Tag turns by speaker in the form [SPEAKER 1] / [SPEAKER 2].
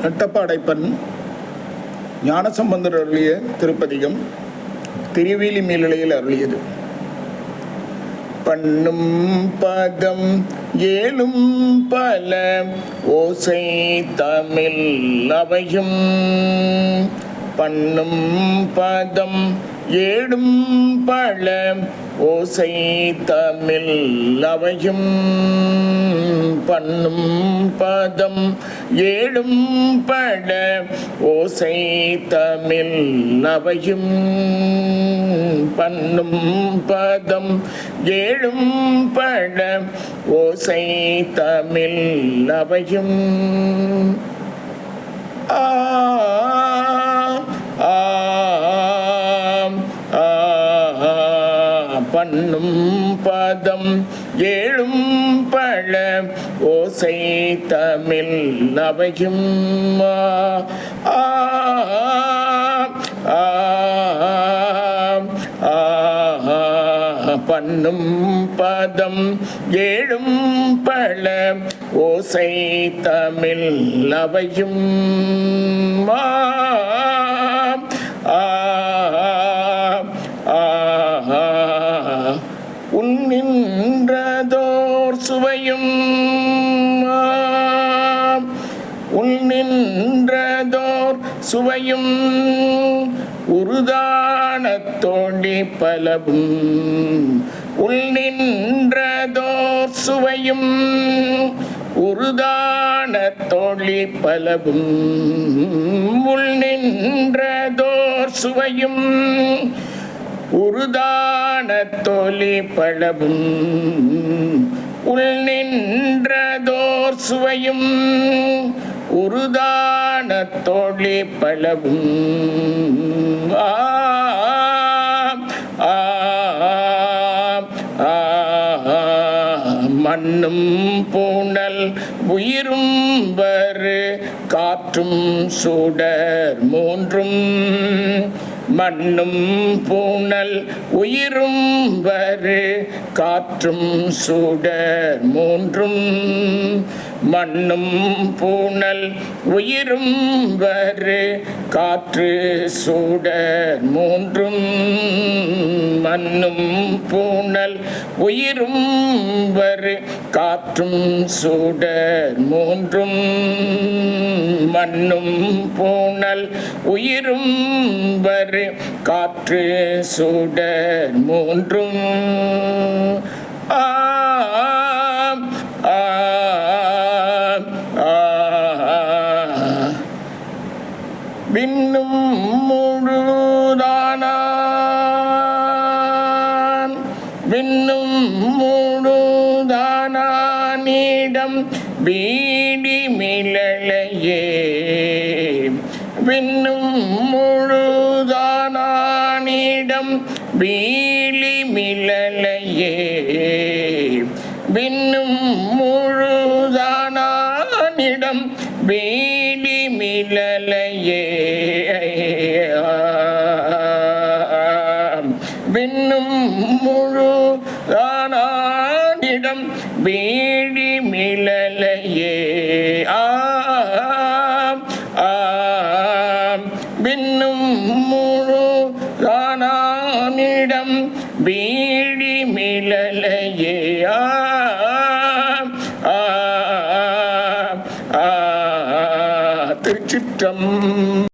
[SPEAKER 1] நட்டப்பாடைப்பன் ஞானசம்பந்தர் அருளிய திருப்பதிகம் திருவேலி மேல்நிலையில் அருளியது. பண்ணும் பதம் ஏழும் பல ஓசை தமிழ் அவையும், பண்ணும் பதம் ஏழும் பல ஓசை தமிழ் அவையும், பண்ணும் பதம் ஏழும் பட ஓசை தமிழ் அவையும், பண்ணும் பதம் ஏழும் பட ஓசை தமிழ் அவையும். ஆ ஆ பண்ணும் பதம் ஏழும் பழ ஓசை தமிழ் அவையும், பண்ணும் பதம் ஏழும் பழ ஓசை தமிழ் அவையும், உன்னின்றதோர் சுவையும், உன்னின்றதோர் சுவையும் உருதான தோண்டி பலவும், உள்நின்றதோர் சுவையும் உருதான தோழி பலவும், உள்நின்றதோர் சுவையும் உருதான தோழி பழவும், உள்நின்றதோர் சுவையும் உருதான தோழி பழவும், மண்ணும் பூணல் உயிரும் வரு காற்றும் சுடர் மூன்றும், மண்ணும் பூணல் உயிரும் வரு காற்றும் சுடர் மூன்றும், மண்ணும் பூணல் உயிரும் வரு காற்று சுடர் மூன்றும், மண்ணும் பூணல் உயிரும் வரு காற்றும் சுடர் மூன்றும், மண்ணும் பூணல் உயிரும் வரு காற்று சுடர் மூன்றும், விண்ணும் முழுதானான், விண்ணும் முழுதானிடம் வீடி மிளலையே, விண்ணும் முழுதானிடம் வீழி மிளலையே, விண்ணும் முழுதானிடம் வீழி மிளலையே, விண்ணும் முழுதானிடம் வீழி மிளலையே, விண்ணும் முழுதானிடம் வீழி மிளலையே, திருச்சிற்றம்.